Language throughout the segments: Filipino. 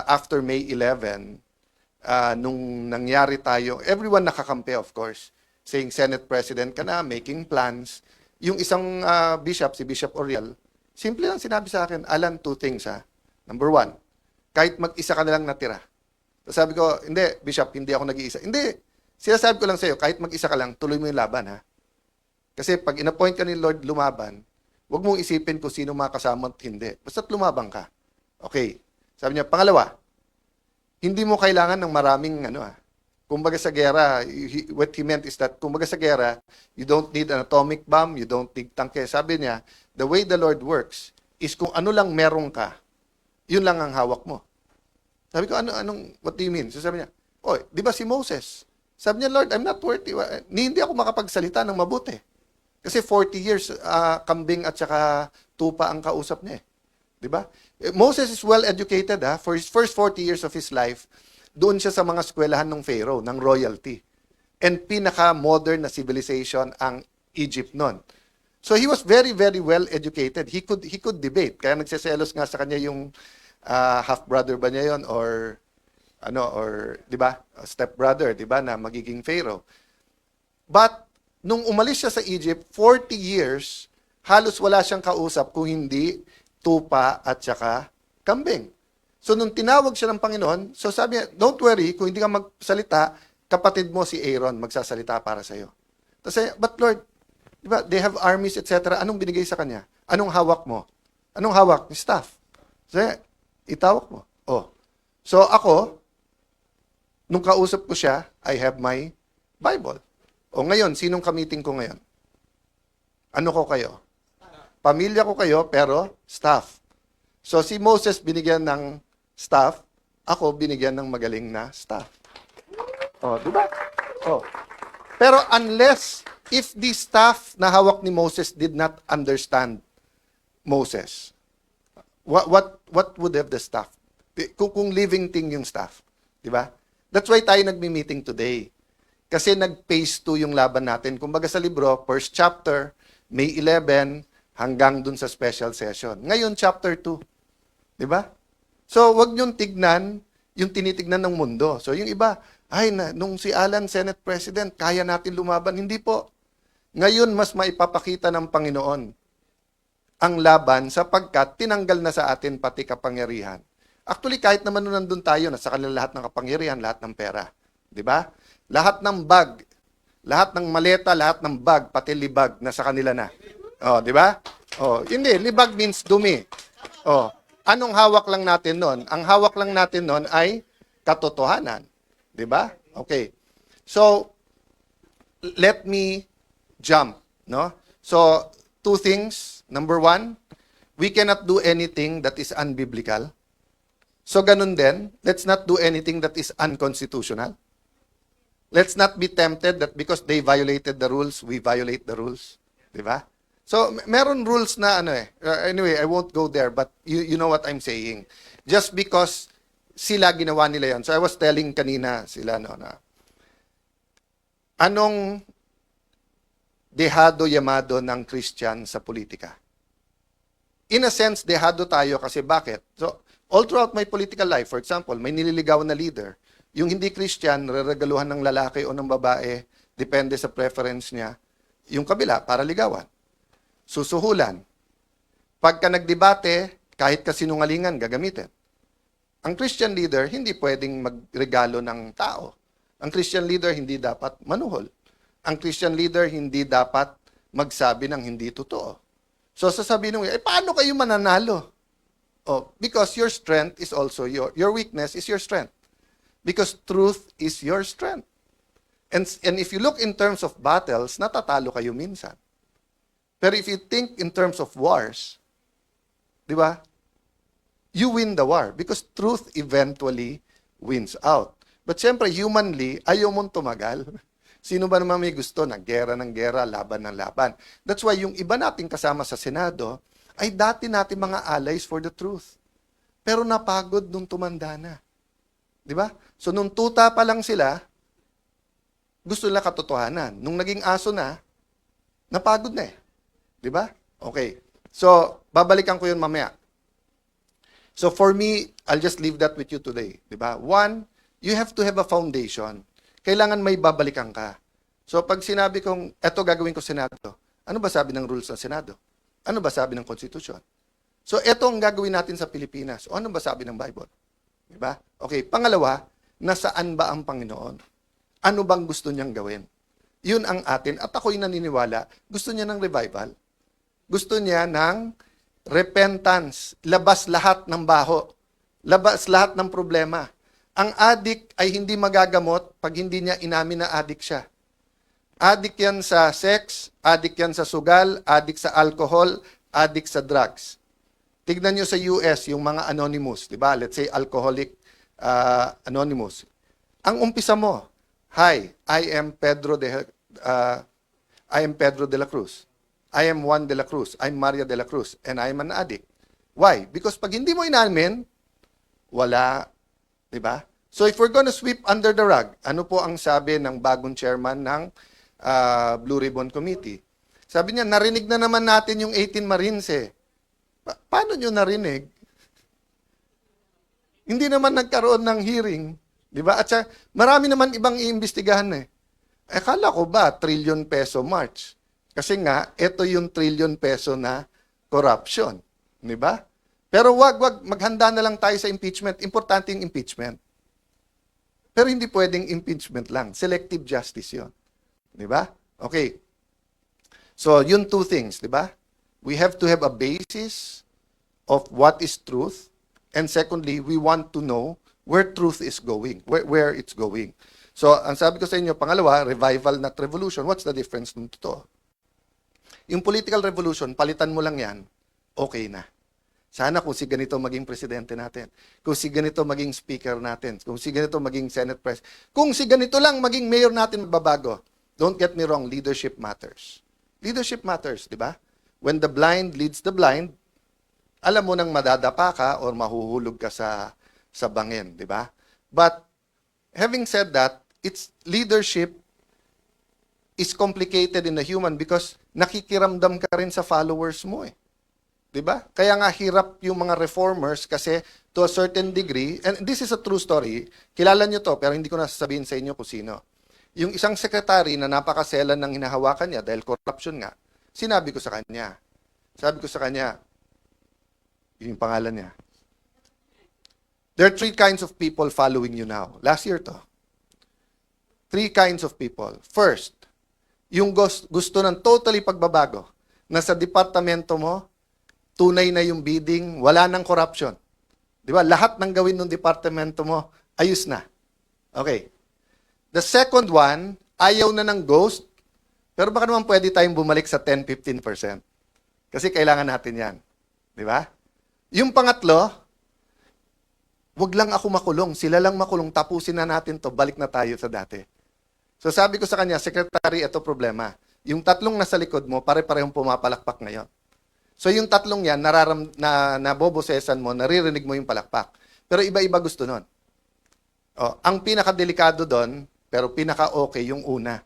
after May 11, nung nangyari tayo, everyone nakakampi, of course, saying Senate President ka na, making plans. Yung isang bishop, si Bishop Oriel, simple lang sinabi sa akin, Alan, two things ha. Number one, kahit mag-isa ka na lang natira. So sabi ko, hindi, Bishop, hindi ako nag-iisa. Hindi, sinasabi ko lang sa'yo, kahit mag-isa ka lang, tuloy mo yung laban ha. Kasi pag in-appoint ka ni Lord lumaban, huwag mong isipin kung sino mga kasama at hindi. Basta't lumabang ka. Okay. Sabi niya, pangalawa, hindi mo kailangan ng maraming kumbaga sa gera, what he meant is that kumbaga sa gera, you don't need an atomic bomb, you don't need tangke. Sabi niya, the way the Lord works is kung ano lang meron ka, yun lang ang hawak mo. Sabi ko, what do you mean? So sabi niya, di ba si Moses? Sabi niya, Lord, I'm not worthy. Hindi ako makapagsalita ng mabuti. Kasi 40 years, kambing at saka tupa ang kausap niya. Di ba? Moses is well educated for his first 40 years of his life. Doon siya sa mga eskwelahan ng Pharaoh, ng royalty. And pinaka-modern na civilization ang Egypt noon. So he was very, very well educated. He could debate. Kaya nagseselos nga sa kanya yung half-brother ba niya yon or di ba? Step-brother, di ba, na magiging Pharaoh. But nung umalis siya sa Egypt, 40 years, halos wala siyang kausap kung hindi tupa at saka kambing. So nung tinawag siya ng Panginoon, so sabi niya, don't worry, kung hindi ka magsalita, kapatid mo si Aaron magsasalita para sa iyo. Tapos but Lord, di ba, they have armies, etc. Anong binigay sa kanya? Anong hawak mo? Anong hawak? Staff. So, itawak mo. So ako, nung kausap ko siya, I have my Bible. Ngayon, sinong kamiting ko ngayon? Ano ko kayo? Pamilya ko kayo, pero staff. So si Moses binigyan ng staff, ako binigyan ng magaling na staff. Di ba? Pero if the staff na hawak ni Moses did not understand Moses, what would have the staff? Kung living thing yung staff, di ba? That's why tayo nagmi-meeting today. Kasi nag-phase 2 yung laban natin. Kumbaga sa libro, first chapter, May 11, hanggang dun sa special session. Ngayon, chapter 2. Di ba? So, wag niyong tignan yung tinitignan ng mundo. So, yung iba, nung si Alan, Senate President, kaya natin lumaban. Hindi po. Ngayon, mas maipapakita ng Panginoon ang laban sapagkat tinanggal na sa atin pati kapangyarihan. Actually, kahit naman nung nandun tayo, nasa kanila lahat ng kapangyarihan, lahat ng pera. Di ba? Lahat ng bag, lahat ng maleta, lahat ng bag, pati libag, nasa kanila na. Di ba? Hindi, libag means dumi. Anong hawak lang natin noon? Ang hawak lang natin noon ay katotohanan. Di ba? Okay. So, let me jump, no? So, two things. Number one, we cannot do anything that is unbiblical. So, ganun din, let's not do anything that is unconstitutional. Let's not be tempted that because they violated the rules, we violate the rules. Di ba? So, meron rules na anyway, I won't go there, but you know what I'm saying. Just because sila ginawa nila yon. So, I was telling kanina sila, na anong dehado yamado ng Christian sa politika? In a sense, dehado tayo kasi bakit? So, all throughout my political life, for example, may nililigawan na leader. Yung hindi Christian, reregaluhan ng lalaki o ng babae, depende sa preference niya. Yung kabila, para ligawan. Susuhulan. Pagka nagdebate, kahit kasinungalingan, gagamitin. Ang Christian leader, hindi pwedeng magregalo ng tao. Ang Christian leader, hindi dapat manuhol. Ang Christian leader, hindi dapat magsabi ng hindi totoo. So sasabihin nyo, paano kayo mananalo? Because your strength is also your weakness is your strength. Because truth is your strength. And if you look in terms of battles, natatalo kayo minsan. Pero if you think in terms of wars, di ba? You win the war because truth eventually wins out. But siyempre, humanly, ayaw mong tumagal. Sino ba naman may gusto ng gera, laban ng laban? That's why yung iba nating kasama sa Senado ay dati natin mga allies for the truth. Pero napagod nung tumanda na. Di ba? So nung tuta pa lang sila, gusto nila katotohanan. Nung naging aso na, napagod na eh. Di ba? Okay. So, babalikan ko yun mamaya. So for me, I'll just leave that with you today. Di ba? One, you have to have a foundation. Kailangan may babalikan ka. So pag sinabi kong, eto gagawin ko Senado, ano ba sabi ng rules ng Senado? Ano ba sabi ng Constitution? So eto ang gagawin natin sa Pilipinas. O ano ba sabi ng Bible? Di ba? Okay, pangalawa, nasaan ba ang Panginoon? Ano bang gusto niyang gawin? Yun ang atin. At ako'y naniniwala, gusto niya ng revival. Gusto niya ng repentance. Labas lahat ng baho. Labas lahat ng problema. Ang addict ay hindi magagamot pag hindi niya inamin na addict siya. Addict yan sa sex, addict yan sa sugal, addict sa alcohol, addict sa drugs. Tignan nyo sa US, yung mga anonymous, di ba? Let's say alcoholic anonymous. Ang umpisa mo, hi, I am Pedro de la Cruz. I am Juan de la Cruz. I'm Maria de la Cruz. And I am an addict. Why? Because pag hindi mo inamin, wala. Diba? So if we're gonna sweep under the rug, ano po ang sabi ng bagong chairman ng Blue Ribbon Committee? Sabi niya, narinig na naman natin yung 18 Marines eh. Paano nyo narinig? Hindi naman nagkaroon ng hearing. Diba? At marami naman ibang iimbestigahan eh. Akala ko ba, trillion peso march? Kasi nga, ito yung trillion peso na corruption. Di ba? Pero wag, maghanda na lang tayo sa impeachment. Importante yung impeachment. Pero hindi pwedeng impeachment lang. Selective justice yun. Di ba? Okay. So, yun two things, di ba? We have to have a basis of what is truth. And secondly, we want to know where truth is going, where it's going. So, ang sabi ko sa inyo, pangalawa, revival not revolution. What's the difference nung totoo? Yung political revolution, palitan mo lang yan, okay na. Sana kung si ganito maging presidente natin, kung si ganito maging speaker natin, kung si ganito maging Senate President, kung si ganito lang maging mayor natin magbabago. Don't get me wrong, leadership matters. Leadership matters, di ba? When the blind leads the blind, alam mo nang madadapa ka or mahuhulog ka sa bangin, di ba? But having said that, its leadership is complicated in a human because nakikiramdam ka rin sa followers mo eh. 'Di ba? Kaya nga hirap yung mga reformers kasi to a certain degree, and this is a true story, kilala nyo to pero hindi ko na sasabihin sa inyo kung sino. Yung isang secretary na napakaselan ng hinahawakan niya dahil corruption nga, sinabi ko sa kanya, yung pangalan niya, there are three kinds of people following you now. Last year to. Three kinds of people. First, yung gusto ng totally pagbabago, na sa departamento mo, tunay na yung bidding, wala nang corruption. Di ba? Lahat ng gawin ng departamento mo, ayos na. Okay. The second one, ayaw na ng ghost, pero baka naman pwede tayong bumalik sa 10-15%. Kasi kailangan natin yan. Di ba? Yung pangatlo, wag lang ako makulong, sila lang makulong, tapusin na natin to, balik na tayo sa dati. So sabi ko sa kanya, Secretary, ito problema. Yung tatlong nasa likod mo, pare-parehong pumapalakpak ngayon. So yung tatlong yan, nabobosesan mo, naririnig mo yung palakpak. Pero iba-iba gusto nun. Ang pinakadelikado doon, pero pinaka-okay yung una.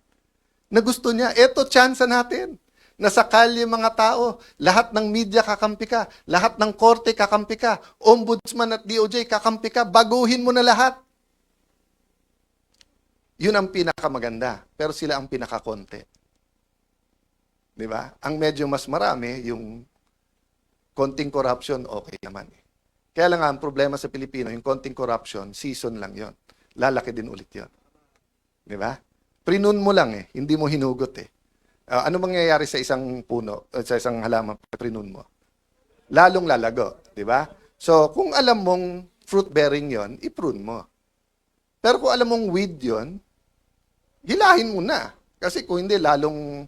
Na gusto niya, eto, chance natin. Nasa kalye mga tao, lahat ng media kakampi ka, lahat ng korte kakampi ka, ombudsman at DOJ kakampi ka, baguhin mo na lahat. Yun ang pinakamaganda, pero sila ang pinakakonti. Di ba? Ang medyo mas marami, yung konting corruption, okay naman. Kaya lang ang problema sa Pilipino, yung konting corruption, season lang yon. Lalaki din ulit yon. Di ba? Prinun mo lang eh, hindi mo hinugot eh. Ano mangyayari sa isang puno, sa isang halaman, prinun mo? Lalong lalago, di ba? So, kung alam mong fruit-bearing yon, i-prune mo. Pero kung alam mong weed yon, hilahin mo na. Kasi kung hindi, lalong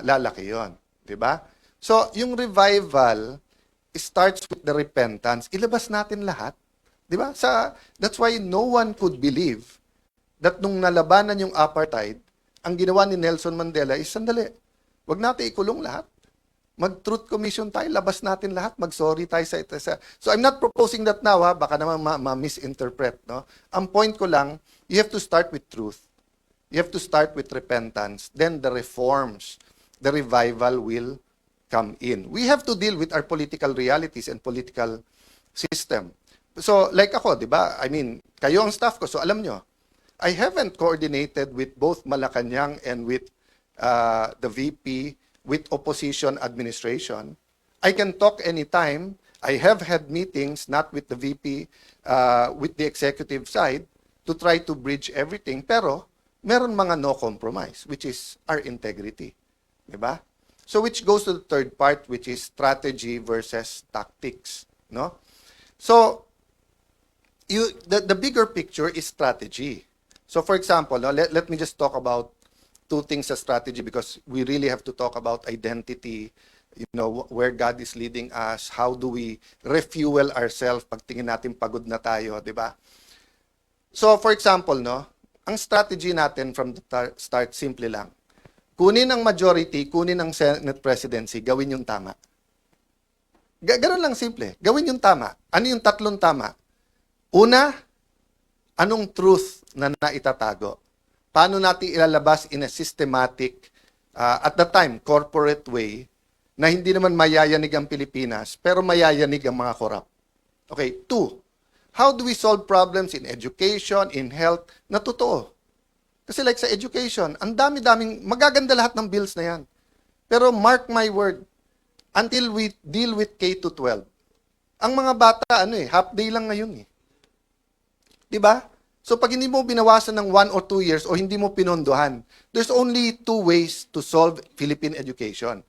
lalaki yon, di ba? So, yung revival starts with the repentance. Ilabas natin lahat. Di ba? That's why no one could believe that nung nalabanan yung apartheid, ang ginawa ni Nelson Mandela is, sandali, wag natin ikulong lahat. Mag-truth commission tayo, labas natin lahat, mag-sorry tayo sa ito. So I'm not proposing that now, ha? Baka naman ma-misinterpret. No? Ang point ko lang, you have to start with truth. You have to start with repentance. Then the reforms, the revival will come in. We have to deal with our political realities and political system. So, like ako, di ba? I mean, kayo ang staff ko, so alam nyo, I haven't coordinated with both Malacanang and with the VP, with opposition administration. I can talk anytime. I have had meetings, not with the VP, with the executive side, to try to bridge everything. Pero, meron mga no compromise, which is our integrity. Diba? So, which goes to the third part, which is strategy versus tactics. No? So, the bigger picture is strategy. So, for example, no, let me just talk about two things as strategy because we really have to talk about identity, where God is leading us, how do we refuel ourselves pag tingin natin pagod na tayo, di ba? So, for example, no, ang strategy natin from the start, simple lang. Kunin ang majority, kunin ang Senate presidency, gawin yung tama. Ganun lang simple. Gawin yung tama. Ano yung tatlong tama? Una, anong truth na naitatago? Paano natin ilalabas in a systematic, at the time, corporate way, na hindi naman mayayanig ang Pilipinas, pero mayayanig ang mga korap. Okay, two, how do we solve problems in education, in health, na totoo? Kasi like sa education, ang dami-daming, magaganda lahat ng bills na yan. Pero mark my word, until we deal with K to 12, ang mga bata, half day lang ngayon . Diba? So pag hindi mo binawasan ng 1 or 2 years o hindi mo pinondohan, there's only two ways to solve Philippine education.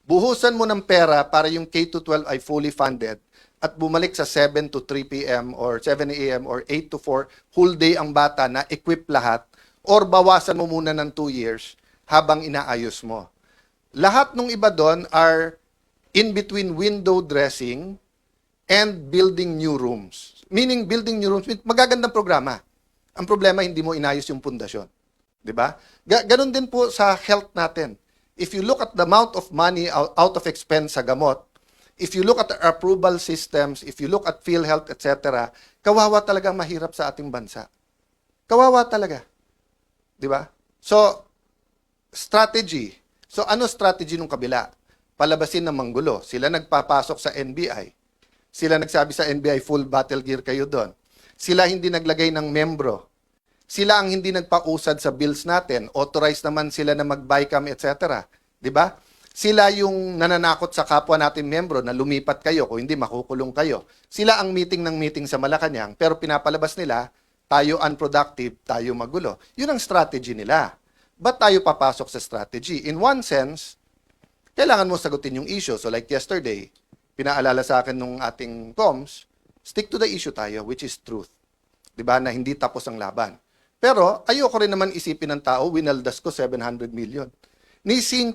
Buhusan mo ng pera para yung K to 12 ay fully funded at bumalik sa 7 to 3 p.m. or 7 a.m. or 8 to 4, whole day ang bata na equip lahat, or bawasan mo muna ng 2 years habang inaayos mo. Lahat ng iba doon are in between window dressing and building new rooms. Meaning, building new rooms, magagandang programa. Ang problema, hindi mo inayos yung pundasyon. Diba? Ganon din po sa health natin. If you look at the amount of money out of expense sa gamot, if you look at the approval systems, if you look at PhilHealth, etc., kawawa talaga mahirap sa ating bansa. Kawawa talaga. Diba? So, strategy. So, ano strategy nung kabila? Palabasin ng manggulo. Sila nagpapasok sa NBI. Sila nagsabi sa NBI, full battle gear kayo doon. Sila hindi naglagay ng membro. Sila ang hindi nagpausad sa bills natin. Authorized naman sila na mag-BICAM, etc. Diba? Sila yung nananakot sa kapwa natin membro na lumipat kayo, kung hindi makukulong kayo. Sila ang meeting ng meeting sa Malacanang, pero pinapalabas nila, tayo unproductive, tayo magulo. Yun ang strategy nila. Ba't tayo papasok sa strategy? In one sense, kailangan mo sagutin yung issue. So like yesterday, pinaalala sa akin nung ating comms, stick to the issue tayo, which is truth. Diba? Na hindi tapos ang laban. Pero ayoko rin naman isipin ng tao, winaldas ko 700 million. Ni 5,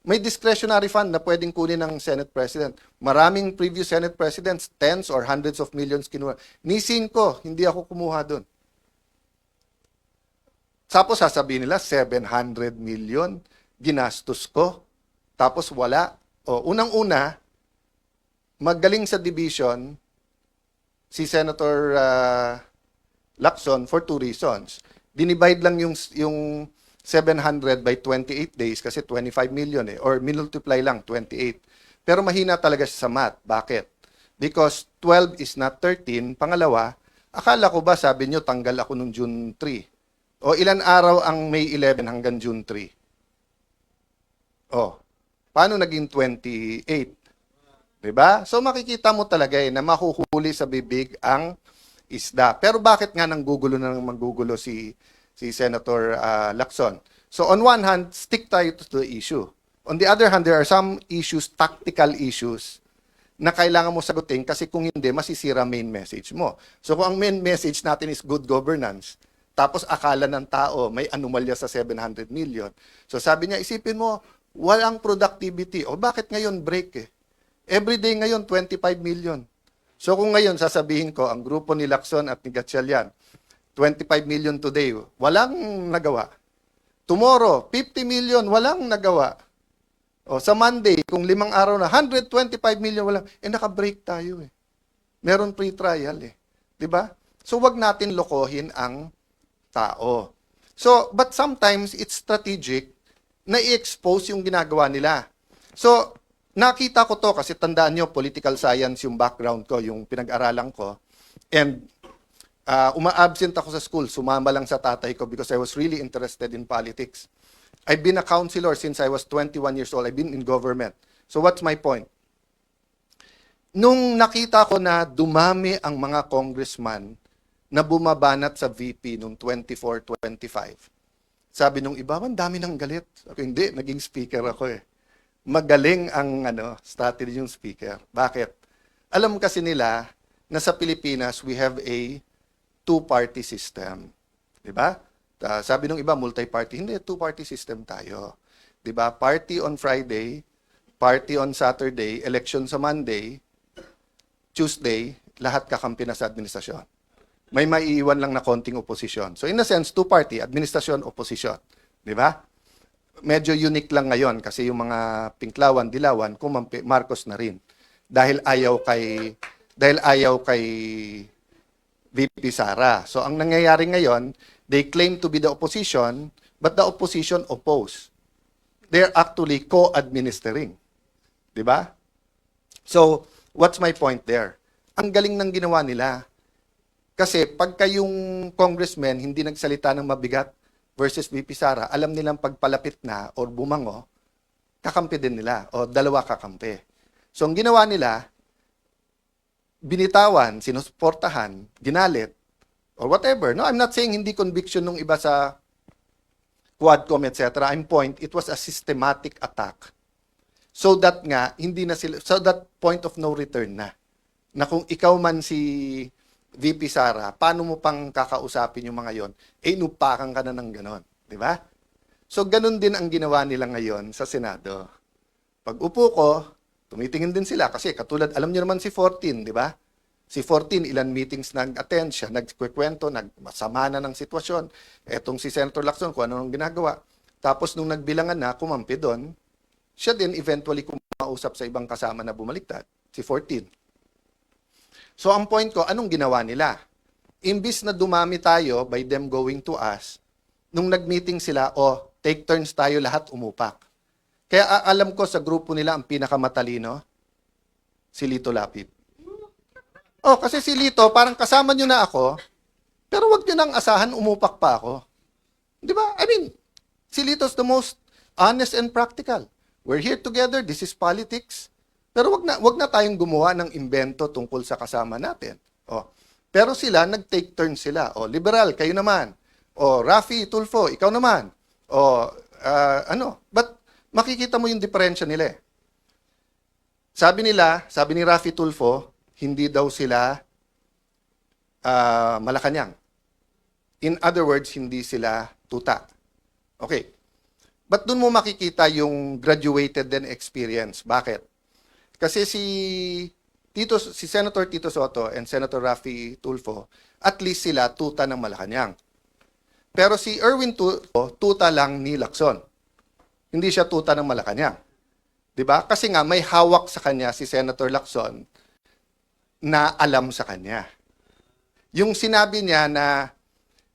may discretionary fund na pwedeng kunin ng Senate President. Maraming previous Senate Presidents, tens or hundreds of millions kinuha. Ni 5, hindi ako kumuha doon. Tapos sasabihin nila, 700 million, ginastos ko. Tapos wala. O, unang-una, magaling sa division si Senator Lacson for 2 reasons. Dinivide lang yung 700 by 28 days kasi 25 million or multiply lang 28. Pero mahina talaga siya sa math. Bakit? Because 12 is not 13. Pangalawa, akala ko ba sabi nyo tanggal ako nung June 3? O ilan araw ang May 11 hanggang June 3? O, paano naging 28? Diba? So makikita mo talaga na mahuhuli sa bibig ang isda. Pero bakit nga nanggugulo na manggugulo si Senator Lacson? So on one hand, stick tayo to the issue. On the other hand, there are some issues, tactical issues, na kailangan mo sagutin kasi kung hindi, masisira main message mo. So kung ang main message natin is good governance, tapos akala ng tao may anomalya sa 700 million. So sabi niya, isipin mo, walang productivity. O bakit ngayon break Every day ngayon, 25 million. So kung ngayon, sasabihin ko, ang grupo ni Lacson at ni Gatchalian, 25 million today, walang nagawa. Tomorrow, 50 million, walang nagawa. O sa Monday, kung 5 araw na, 125 million, walang, naka-break tayo Meron pre-trial Diba? So wag natin lokohin ang tao. So, but sometimes, it's strategic na i-expose yung ginagawa nila. So, nakita ko to kasi tandaan nyo, political science yung background ko, yung pinag-aralan ko. And uma-absent ako sa school, sumama lang sa tatay ko because I was really interested in politics. I've been a counselor since I was 21 years old. I've been in government. So what's my point? Nung nakita ko na dumami ang mga congressman na bumabanat sa VP noong 24-25, sabi nung iba, man, dami ng galit. Ako, hindi, naging speaker ako eh. Magaling ang strategy yung speaker. Bakit? Alam kasi nila na sa Pilipinas, we have a two-party system. Diba? Sabi nung iba, multi-party. Hindi, two-party system tayo. Diba? Party on Friday, party on Saturday, election sa Monday, Tuesday, lahat kakampi na sa administrasyon. May maiiwan lang na konting oposisyon. So in a sense, two-party, administrasyon, oposisyon. Diba? Medyo unique lang ngayon kasi yung mga Pinklawan, Dilawan, kumampi, Marcos na rin. Dahil ayaw kay VP Sara. So ang nangyayari ngayon, they claim to be the opposition, but the opposition oppose. They're actually co-administering. Diba? So, what's my point there? Ang galing ng ginawa nila. Kasi pagka yung congressman hindi nagsalita ng mabigat versus VP Sara, alam nilang pagpalapit na or bumango, kakampi din nila o dalawa kakampi. So ang ginawa nila, binitawan, sinusuportahan, ginalit, or whatever. No, I'm not saying hindi conviction nung iba sa Quadcom, etc. I'm point, it was a systematic attack. So that nga, hindi na sila, so that point of no return na. Na kung ikaw man si VP Sara, paano mo pang kakausapin yung mga yon? Inupakan ka na ng ganon. Di ba? So, ganon din ang ginawa nila ngayon sa Senado. Pag upo ko, tumitingin din sila kasi katulad, alam niyo naman si 14, di ba? Si 14, ilan meetings nag-attend siya, nagkikwento, nagmasama na ng sitwasyon. Etong si Senator Lacson, kung ano nang ginagawa. Tapos nung nagbilangan na, kumampi doon, siya din eventually kumausap sa ibang kasama na bumaliktad, si 14. So ang point ko, anong ginawa nila? Imbis na dumami tayo by them going to us, nung nag-meeting sila, take turns tayo lahat umupak. Kaya alam ko sa grupo nila ang pinakamatalino, si Lito Lapid. Kasi si Lito, parang kasama nyo na ako, pero wag nyo nang asahan, umupak pa ako. Di ba? I mean, si Lito's the most honest and practical. We're here together, this is politics. Pero wag na tayong gumawa ng imbento tungkol sa kasama natin. Pero sila, nag-take turn sila. Liberal, kayo naman. Rafi Tulfo, ikaw naman. But makikita mo yung diferensya nila eh. Sabi ni Rafi Tulfo, hindi daw sila Malacanang. In other words, hindi sila tuta. Okay. But dun mo makikita yung graduated din experience. Bakit? Kasi si Senator Tito Soto and Senator Rafi Tulfo, at least sila tuta ng Malacanang. Pero si Erwin Tulfo, tuta lang ni Lacson. Hindi siya tuta ng Malacanang. 'Di ba? Kasi nga may hawak sa kanya si Senator Lacson na alam sa kanya. Yung sinabi niya na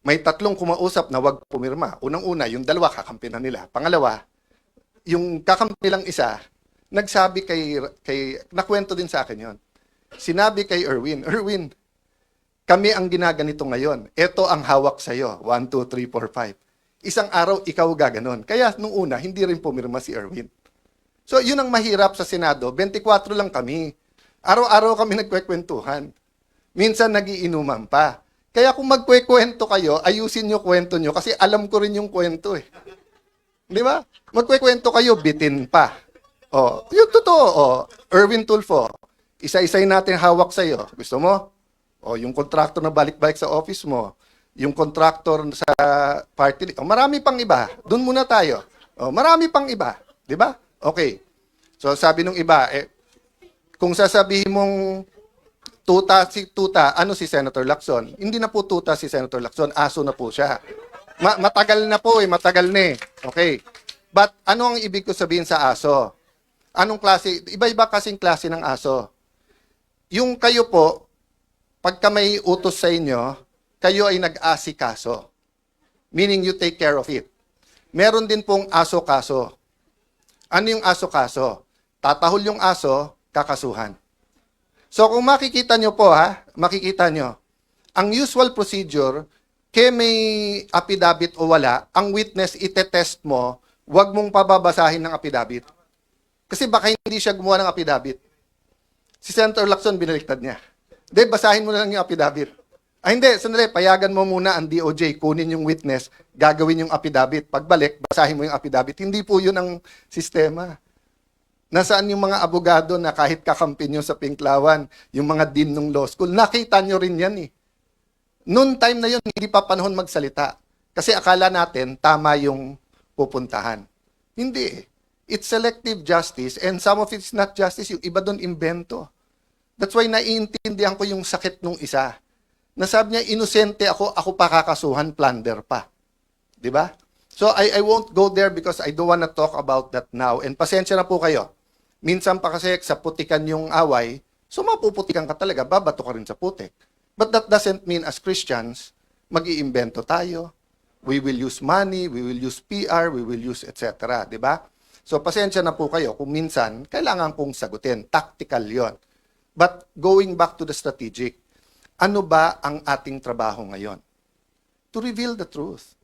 may tatlong kumausap na wag pumirma. Unang-una, yung dalawa kakampi na nila. Pangalawa, yung kakampi lang isa, nagsabi nakwento din sa akin yon. Sinabi kay Erwin, kami ang ginaganito ngayon. Ito ang hawak sa'yo. 1, 2, 3, 4, 5. Isang araw, ikaw gaganon. Kaya nung una, hindi rin pumirma si Erwin. So, yun ang mahirap sa Senado. 24 lang kami. Araw-araw kami nagkwekwentuhan. Minsan, nagiinuman pa. Kaya kung magkwekwento kayo, ayusin nyo kwento nyo kasi alam ko rin yung kwento eh. Di ba? Magkwekwento kayo, bitin pa. Yung totoo, Erwin Tulfo, isa-isay natin hawak sa'yo. Gusto mo? Yung contractor na balik-balik sa office mo, yung contractor sa party, marami pang iba. Doon muna tayo. Marami pang iba. Di ba? Okay. So sabi nung iba, kung sasabihin mong tuta, ano si Senator Lacson? Hindi na po tuta si Senator Lacson, aso na po siya. Matagal na po matagal na eh. Okay. But ano ang ibig ko sabihin sa aso? Anong klase? Iba-iba kasing klase ng aso. Yung kayo po, pagka may utos sa inyo, kayo ay nag-asikaso. Meaning you take care of it. Meron din pong aso-kaso. Ano yung aso-kaso? tatahol yung aso, kakasuhan. So kung makikita nyo po makikita nyo, ang usual procedure, kaya may affidavit o wala, ang witness itetest mo, wag mong pababasahin ng affidavit. Kasi baka hindi siya gumawa ng affidavit. Si Senator Lacson, binaliktad niya. Hindi, basahin mo na lang yung affidavit. Hindi, sandali, payagan mo muna ang DOJ, kunin yung witness, gagawin yung affidavit. Pagbalik, basahin mo yung affidavit. Hindi po yun ang sistema. Nasaan yung mga abogado na kahit kakampi nyo sa Pinklawan, yung mga dean ng law school, nakita nyo rin yan eh. Noon time na yun, hindi pa panahon magsalita. Kasi akala natin, tama yung pupuntahan. Hindi eh. It's selective justice and some of it's not justice. Yung iba doon, invento. That's why naiintindihan ko yung sakit nung isa. Nasabi niya, inosente ako pa kakasuhan, plunder pa. Di ba? So I won't go there because I don't wanna talk about that now. And pasensya na po kayo. Minsan pa kasi sa putikan yung away, so mapuputikan ka talaga, babato ka rin sa putik. But that doesn't mean as Christians, mag-iimbento tayo. We will use money, we will use PR, we will use etc. Di ba? So pasensya na po kayo kung minsan kailangan kong sagutin. Tactical yon. But going back to the strategic, ano ba ang ating trabaho ngayon? To reveal the truth.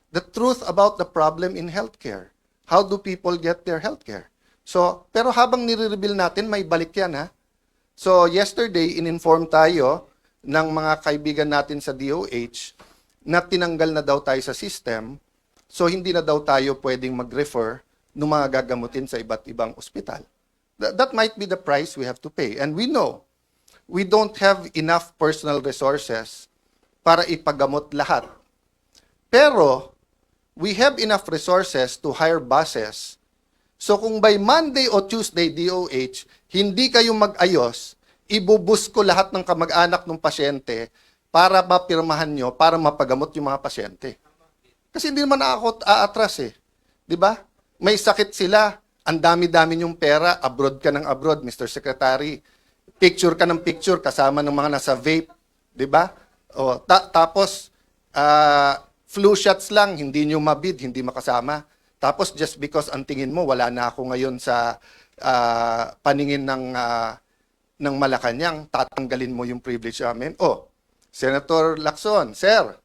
The truth about the problem in healthcare. How do people get their healthcare? So, pero habang nire-reveal natin, may balik yan So yesterday, in-inform tayo ng mga kaibigan natin sa DOH na tinanggal na daw tayo sa system, so hindi na daw tayo pwedeng mag-refer ng mga gagamutin sa iba't ibang ospital. That might be the price we have to pay. And we know, we don't have enough personal resources para ipagamot lahat. Pero, we have enough resources to hire buses. So kung by Monday o Tuesday, DOH, hindi kayo mag-ayos, ibubus ko lahat ng kamag-anak ng pasyente para mapirmahan nyo, para mapagamot yung mga pasyente. Kasi hindi naman ako aatras eh. Di ba? May sakit sila, ang dami-dami yung pera, abroad ka ng abroad, Mr. Secretary. Picture ka ng picture kasama ng mga nasa vape. Di ba? O, tapos, flu shots lang, hindi nyo mabid, hindi makasama. Tapos just because ang tingin mo, wala na ako ngayon sa paningin ng Malacanang, tatanggalin mo yung privilege namin. Oh, Senator Lacson, sir,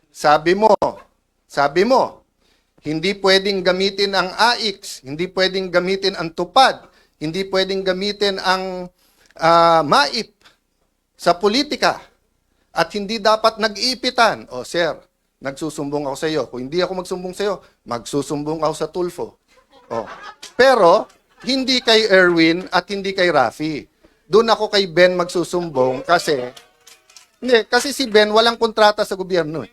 sabi mo, hindi pwedeng gamitin ang AIX, hindi pwedeng gamitin ang tupad, hindi pwedeng gamitin ang MAIP sa politika, at hindi dapat nag-iipitan. Oh, sir, nagsusumbong ako sa iyo. Kung hindi ako magsumbong sa iyo, magsusumbong ako sa Tulfo. Oh. Pero, hindi kay Erwin at hindi kay Rafi. Doon ako kay Ben magsusumbong kasi si Ben walang kontrata sa gobyerno eh.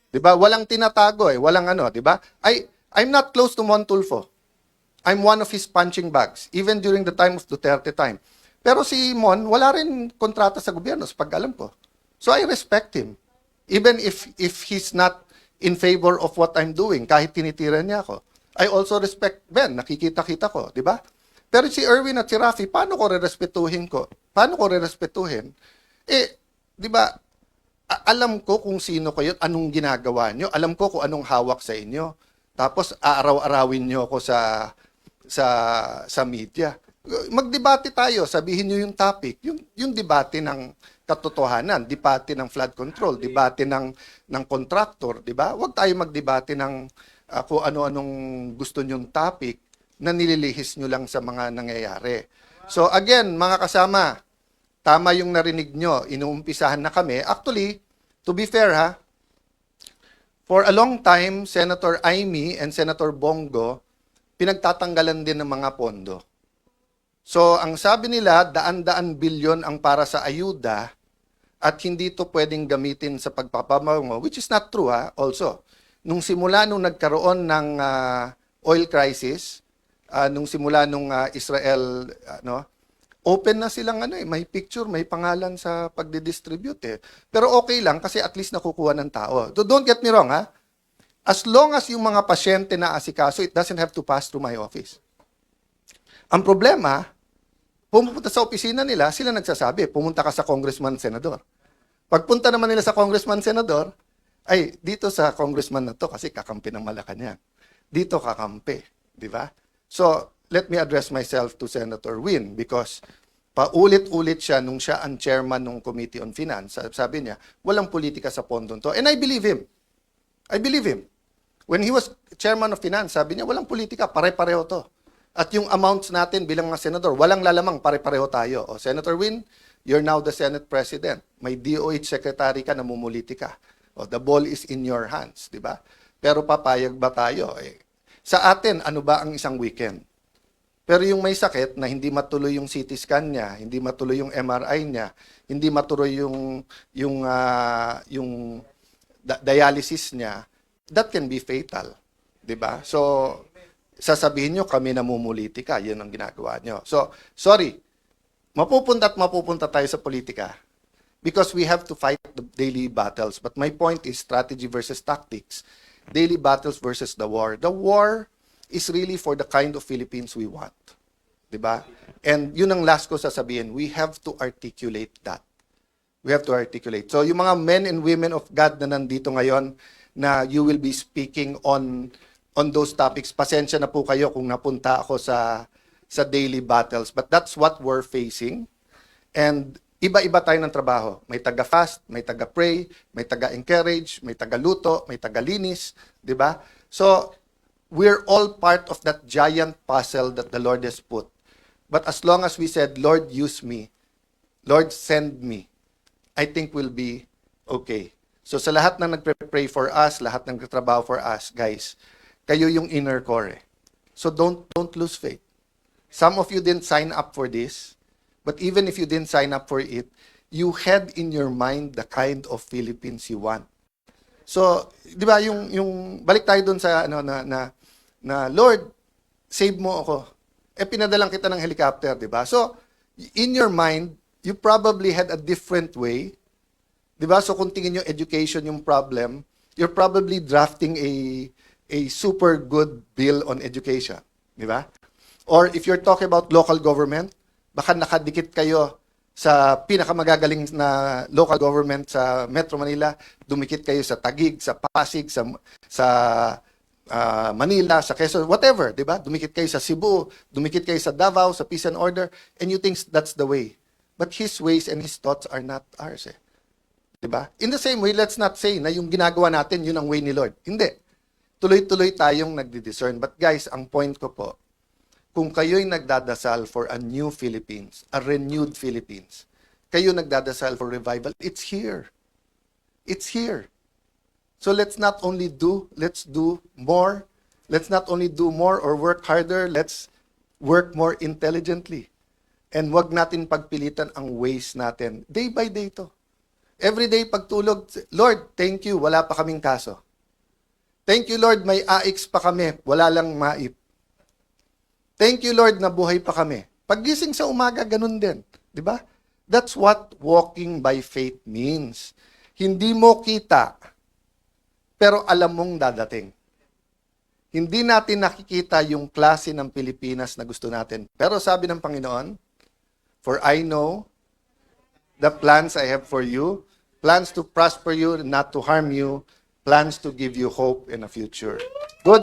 'Di ba? Walang tinatago eh, walang 'di ba? I'm not close to Mon Tulfo. I'm one of his punching bags even during the time of Duterte time. Pero si Mon wala rin kontrata sa gobyerno sa pag-alam ko. So I respect him. Even if he's not in favor of what I'm doing, kahit tinitira niya ako. I also respect Ben, nakikita-kita ko, 'di ba? Pero si Erwin at si Rafi, paano ko rerespetuhin ko? Paano ko rerespetuhin? 'Di ba? Alam ko kung sino kayo, anong ginagawa nyo, alam ko kung anong hawak sa inyo. Tapos aaraw-arawin nyo ako sa media. Magdebate tayo, sabihin nyo yung topic, yung debate ng katotohanan, debate ng flood control, debate ng contractor, di ba? Huwag tayo magdebate ng kung ano-anong gusto nyong topic na nililihis nyo lang sa mga nangyayari. So again, mga kasama, tama yung narinig nyo, inuumpisahan na kami. Actually, to be fair for a long time, Senator Amy and Senator Bongo, pinagtatanggalan din ng mga pondo. So, ang sabi nila, daan-daan bilyon ang para sa ayuda at hindi to pwedeng gamitin sa pagpapamango, which is not true also. Nung nagkaroon ng oil crisis, nung simula nung Israel, open na silang may picture, may pangalan sa pagdidistribute Pero okay lang kasi at least nakukuha ng tao. So don't get me wrong As long as yung mga pasyente na asikaso, it doesn't have to pass through my office. Ang problema, pumunta sa opisina nila, sila nagsasabi, pumunta ka sa congressman, senador. Pagpunta naman nila sa congressman, senador, ay dito sa congressman na to kasi kakampi ng Malacanang. Dito kakampi, di ba? So let me address myself to Senator Win because paulit-ulit siya nung siya ang chairman ng Committee on Finance. Sabi niya, walang politika sa pondong to. And I believe him. I believe him. When he was chairman of finance, sabi niya, walang politika, pare-pareho to. At yung amounts natin bilang mga senador, walang lalamang, pare-pareho tayo. O, Senator Win, you're now the Senate President. May DOH Secretary ka, namumuliti ka. O, the ball is in your hands, di ba? Pero papayag ba tayo? Sa atin, ano ba ang isang weekend? Pero yung may sakit na hindi matuloy yung CT scan niya, hindi matuloy yung MRI niya, hindi matuloy yung dialysis niya, that can be fatal, 'di ba? So sasabihin niyo kami namumuliti ka, 'yun ang ginagawa niyo. So sorry, mapupunta tayo sa politika because we have to fight the daily battles. But my point is strategy versus tactics. Daily battles versus the war. The war is really for the kind of Philippines we want. Diba? And yun ang last ko sasabihin, we have to articulate that. We have to articulate. So yung mga men and women of God na nandito ngayon, na you will be speaking on those topics, pasensya na po kayo kung napunta ako sa daily battles. But that's what we're facing. And iba-iba tayo ng trabaho. May taga-fast, may taga-pray, may taga-encourage, may taga-luto, may taga-linis. Diba? So, we're all part of that giant puzzle that the Lord has put. But as long as we said, Lord, use me, Lord, send me, I think we'll be okay. So sa lahat ng nagpre-pray for us, lahat ng nagtatrabaho for us, guys, kayo yung inner core. So don't lose faith. Some of you didn't sign up for this, but even if you didn't sign up for it, you had in your mind the kind of Philippines you want. So, 'di ba yung balik tayo doon sa na Lord, save mo ako. Pinadalang kita ng helicopter, 'di ba? So, in your mind, you probably had a different way. 'Di ba? So kung tingin yung education yung problem, you're probably drafting a super good bill on education, 'di ba? Or if you're talking about local government, baka nakadikit kayo sa pinakamagagaling na local government sa Metro Manila, dumikit kayo sa Taguig, sa Pasig, sa Manila, sa Quezon, whatever, 'di ba? Dumikit kayo sa Cebu, dumikit kayo sa Davao, sa Peace and Order, and you think that's the way. But his ways and his thoughts are not ours. 'Di ba? In the same way, let's not say na yung ginagawa natin yun ang way ni Lord. Hindi. Tuloy-tuloy tayong nagdi-discern. But guys, ang point ko po, kung kayo'y nagdadasal for a new Philippines, a renewed Philippines, kayo nagdadasal for revival, it's here. It's here. So let's not only do, let's do more. Let's not only do more or work harder, let's work more intelligently. And wag natin pagpilitan ang ways natin. Day by day to. Every day pagtulog, Lord, thank you, wala pa kaming kaso. Thank you, Lord, may AX pa kami, wala lang MAIP. Thank you, Lord, na buhay pa kami. Paggising sa umaga, ganun din. Di ba? That's what walking by faith means. Hindi mo kita, pero alam mong dadating. Hindi natin nakikita yung klase ng Pilipinas na gusto natin. Pero sabi ng Panginoon, for I know the plans I have for you, plans to prosper you, not to harm you, plans to give you hope in a future.